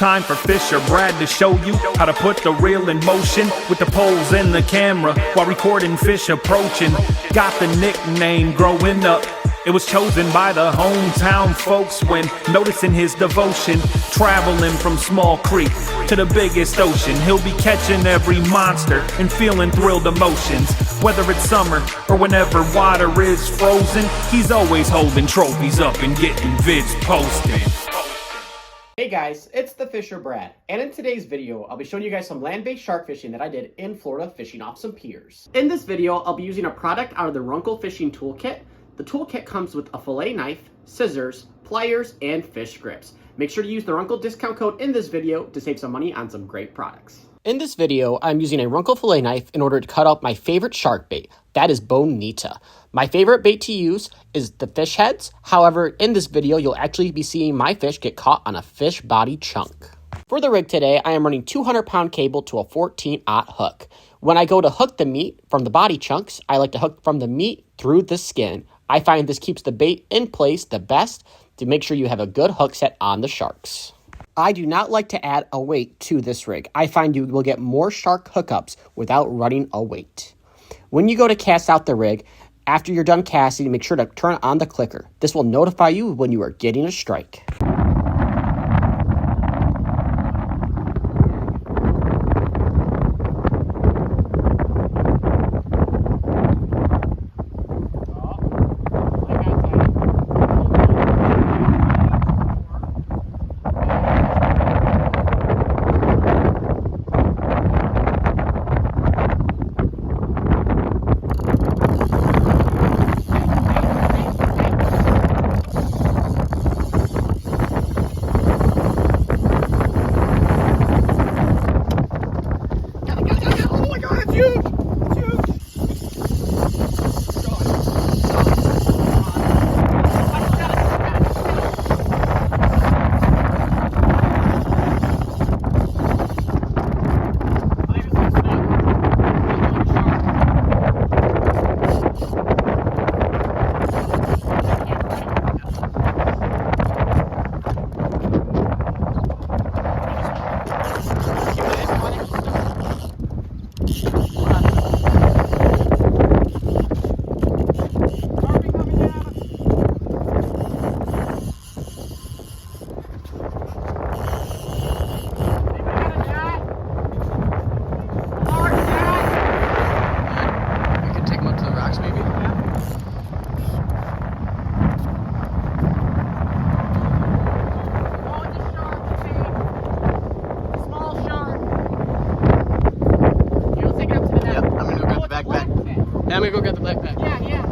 Time for Fisher Brad to show you how to put the reel in motion with the poles and the camera while recording fish approaching. Got the nickname growing up. It was chosen by the hometown folks when noticing his devotion. Traveling from small creek to the biggest ocean, he'll be catching every monster and feeling thrilled emotions. Whether it's summer or whenever water is frozen, he's always holding trophies up and getting vids posted. Hey guys, it's the Fisher Brad, and in today's video, I'll be showing you guys some land-based shark fishing that I did in Florida fishing off some piers. In this video, I'll be using a product out of the Runcl fishing toolkit. The toolkit comes with a fillet knife, scissors, pliers, and fish grips. Make sure to use the Runcl discount code in this video to save some money on some great products. In this video, I'm using a Runcl fillet knife in order to cut up my favorite shark bait. That is bonita. My favorite bait to use is the fish heads. However, in this video, you'll actually be seeing my fish get caught on a fish body chunk. For the rig today, I am running 200-pound cable to a 14-aught hook. When I go to hook the meat from the body chunks, I like to hook from the meat through the skin. I find this keeps the bait in place the best to make sure you have a good hook set on the sharks. I do not like to add a weight to this rig. I find you will get more shark hookups without running a weight. When you go to cast out the rig, after you're done casting, make sure to turn on the clicker. This will notify you when you are getting a strike. Yeah, I'm gonna go get the backpack. Yeah.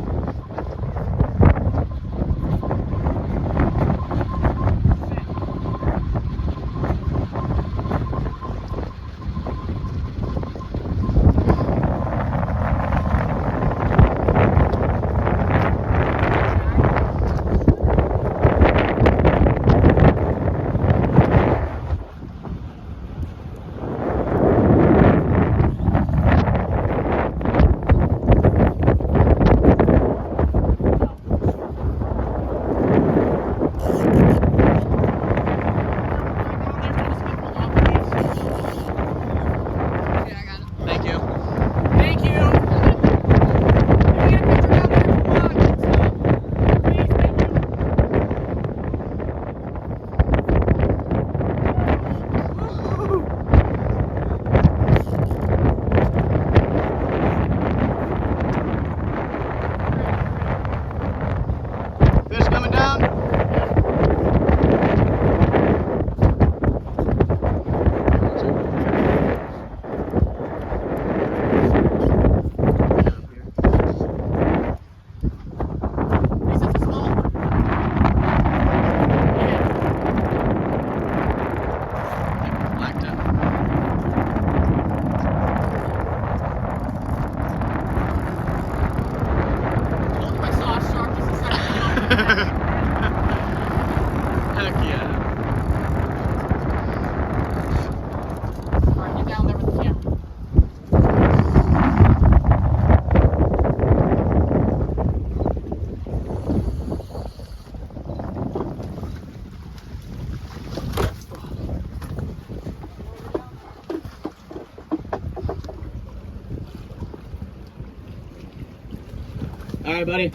All right, buddy.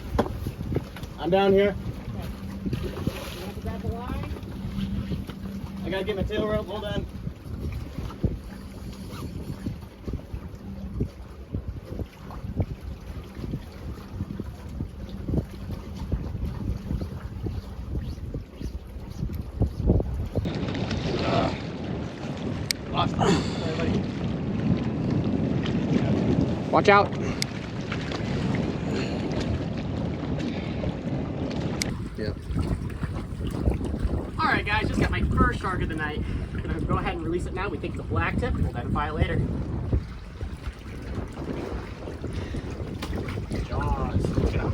I'm down here. Grab the line. I gotta get my tail rope. Hold on. Watch out. Yeah. All right, guys, just got my first shark of the night. I'm gonna go ahead and release it now. We think it's a black tip. We'll identify it later. Jaws. Look at how